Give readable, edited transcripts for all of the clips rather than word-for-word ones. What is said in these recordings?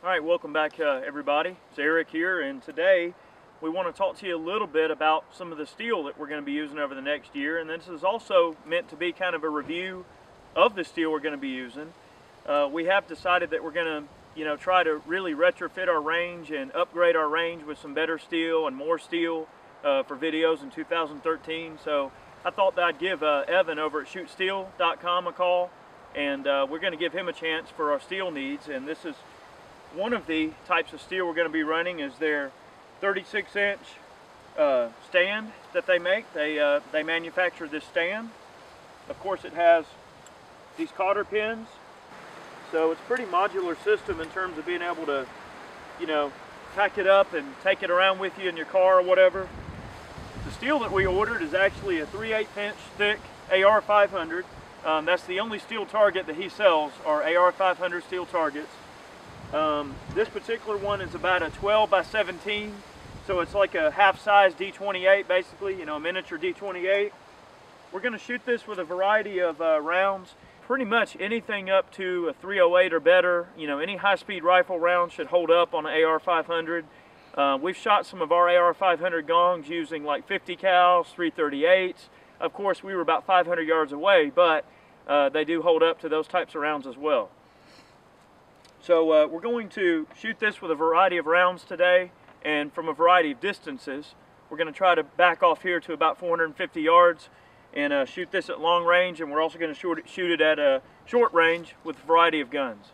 Alright, welcome back everybody. It's Eric here, and today we want to talk to you a little bit about some of the steel that we're going to be using over the next year, and this is also meant to be kind of a review of the steel we're going to be using. We have decided that we're going to try to really retrofit our range and upgrade our range with some better steel and more steel for videos in 2013. So I thought that I'd give Evan over at shootsteel.com a call, and we're going to give him a chance for our steel needs. And this is one of the types of steel we're going to be running is their 36-inch stand that they make. They manufacture this stand. Of course, it has these cotter pins, so it's a pretty modular system in terms of being able to, pack it up and take it around with you in your car or whatever. The steel that we ordered is actually a 3/8-inch thick AR500. That's the only steel target that he sells, are AR500 steel targets. This particular one is about a 12 by 17, so it's like a half-size D28, basically, a miniature D28. We're going to shoot this with a variety of rounds, pretty much anything up to a 308 or better. Any high-speed rifle round should hold up on an AR500. We've shot some of our AR500 gongs using like 50 cals, 338s. Of course, we were about 500 yards away, but they do hold up to those types of rounds as well. So we're going to shoot this with a variety of rounds today, and from a variety of distances. We're going to try to back off here to about 450 yards and shoot this at long range, and we're also going to shoot it at a short range with a variety of guns.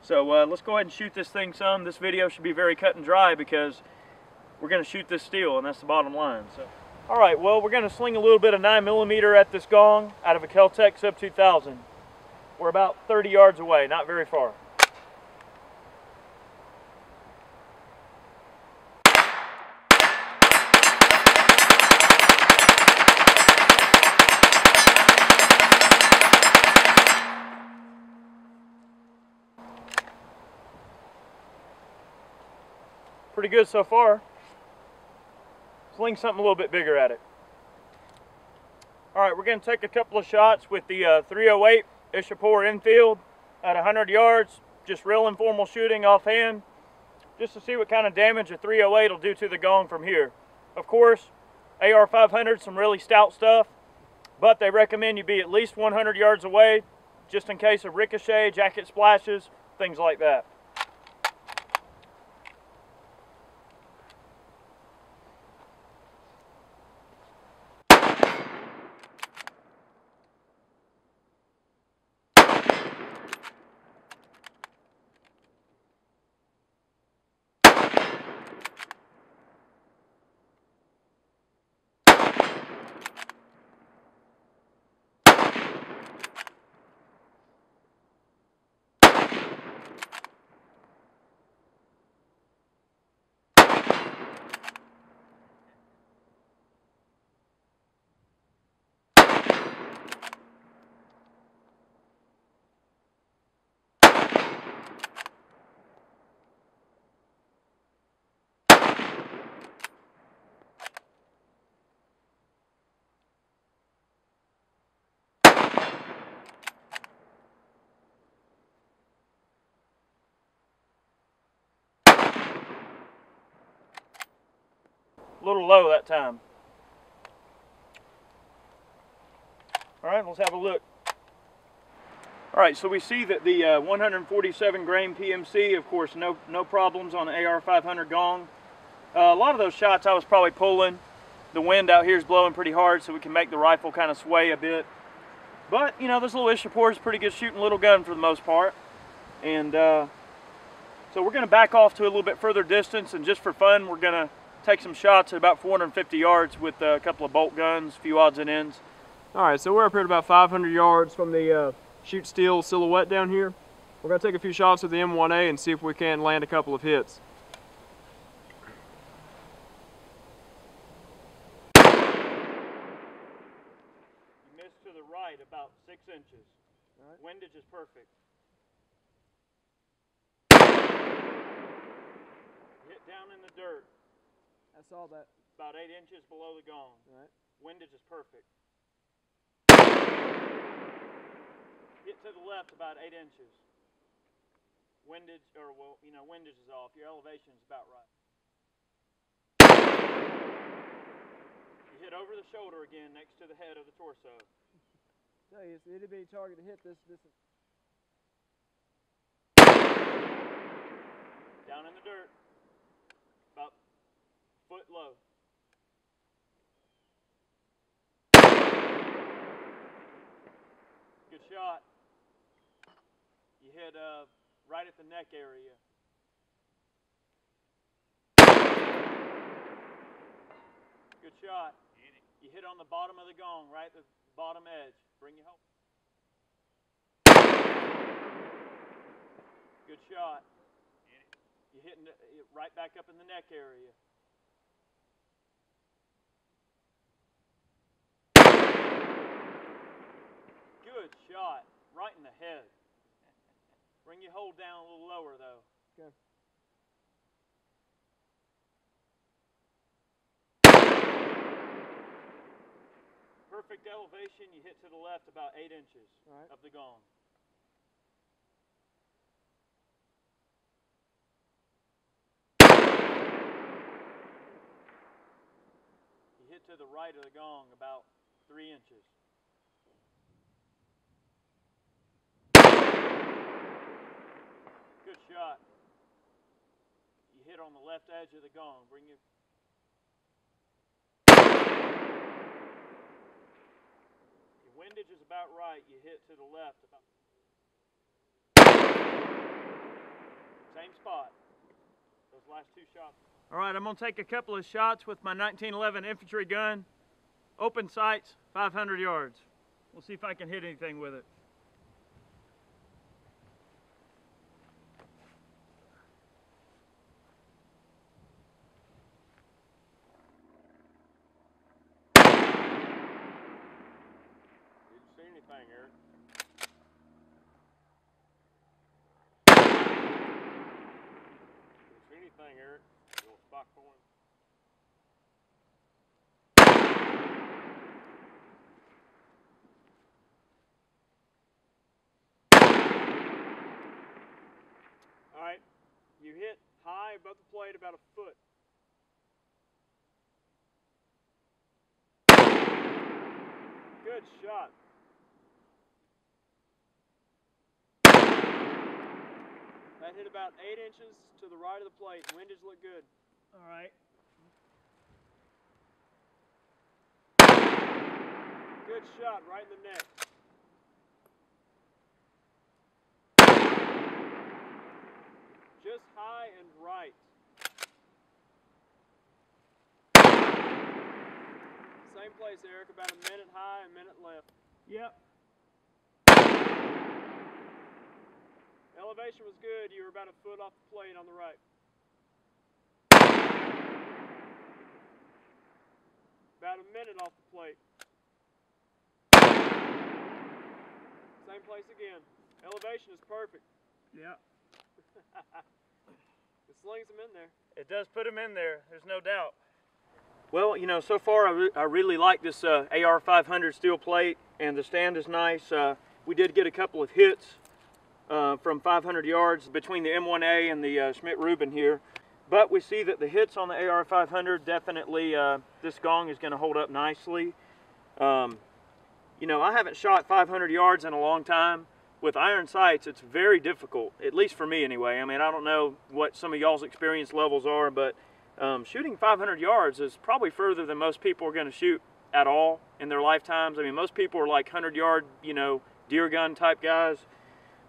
So let's go ahead and shoot this thing some. This video should be very cut and dry because we're going to shoot this steel, and that's the bottom line. So, all right, well, we're going to sling a little bit of 9mm at this gong out of a Celtx Sub 2000. We're about 30 yards away, not very far. Pretty good so far. Sling something a little bit bigger at it. Alright, we're going to take a couple of shots with the 308 Ishapore infield at 100 yards. Just real informal shooting offhand, just to see what kind of damage a 308 will do to the gong from here. Of course, AR500 some really stout stuff, but they recommend you be at least 100 yards away, just in case of ricochet, jacket splashes, things like that. A little low that time. All right, let's have a look. All right, so we see that the 147 grain PMC, of course, no problems on the AR500 gong. A lot of those shots I was probably pulling. The wind out here is blowing pretty hard, so we can make the rifle kind of sway a bit. But, this little Ishapore is pretty good shooting little gun for the most part. And so we're going to back off to a little bit further distance, and just for fun, we're going to take some shots at about 450 yards with a couple of bolt guns, a few odds and ends. All right, so we're up here at about 500 yards from the Shoot Steel silhouette down here. We're going to take a few shots with the M1A and see if we can land a couple of hits. You missed to the right about 6 inches. All right. Windage is perfect. Hit down in the dirt. I saw that. About 8 inches below the gong. All right. Windage is perfect. Hit to the left about 8 inches. windage, or well, you know, windage is off. Your elevation is about right. You hit over the shoulder again, next to the head of the torso. Tell you, it's an itty bitty target to hit this. Down in the dirt, about foot low. Good shot. You hit right at the neck area. Good shot. You hit on the bottom of the gong, right at the bottom edge. Bring you home. Good shot. You hitting it right back up in the neck area. Good shot. Right in the head. Bring your hold down a little lower though. Okay. Perfect elevation, you hit to the left about 8 inches of the gong. You hit to the right of the gong about 3 inches. Good shot. You hit on the left edge of the gong. Bring your windage is about right. You hit to the left about same spot. Those last 2 shots. All right, I'm gonna take a couple of shots with my 1911 infantry gun. Open sights, 500 yards. We'll see if I can hit anything with it. Didn't see anything, Eric. Didn't see anything, Eric. Little spot point. All right, you hit high above the plate about a foot. Good shot. That hit about 8 inches to the right of the plate. Windage looked good. All right. Good shot right in the neck. Just high and right. Same place, Eric, about a minute high, a minute left. Yep. Elevation was good. You were about a foot off the plate on the right. About a minute off the plate. Same place again. Elevation is perfect. Yeah. It slings them in there. It does put them in there. There's no doubt. Well, you know, so far I really like this AR500 steel plate, and the stand is nice. We did get a couple of hits from 500 yards between the M1A and the Schmidt-Rubin here. But we see that the hits on the AR500 definitely, this gong is going to hold up nicely. You know, I haven't shot 500 yards in a long time. With iron sights, it's very difficult, at least for me anyway. I mean, I don't know what some of y'all's experience levels are, but shooting 500 yards is probably further than most people are going to shoot at all in their lifetimes. I mean, most people are like 100-yard, you know, deer gun type guys.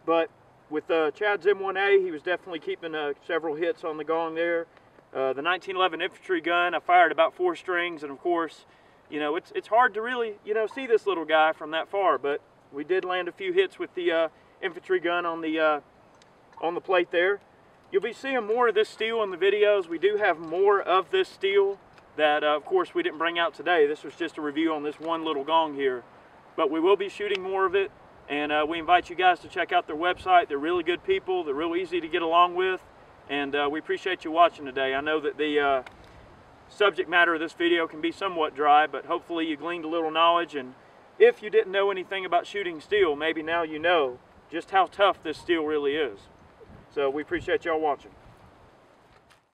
But with Chad's M1A, he was definitely keeping several hits on the gong there. The 1911 infantry gun, I fired about 4 strings, and of course, you know, it's hard to really, you know, see this little guy from that far, but we did land a few hits with the infantry gun on the plate there. You'll be seeing more of this steel in the videos. We do have more of this steel that, of course, we didn't bring out today. This was just a review on this one little gong here. But we will be shooting more of it, and we invite you guys to check out their website. They're really good people. They're real easy to get along with, and we appreciate you watching today. I know that the subject matter of this video can be somewhat dry, but hopefully you gleaned a little knowledge, and if you didn't know anything about shooting steel, maybe now you know just how tough this steel really is. So we appreciate y'all watching.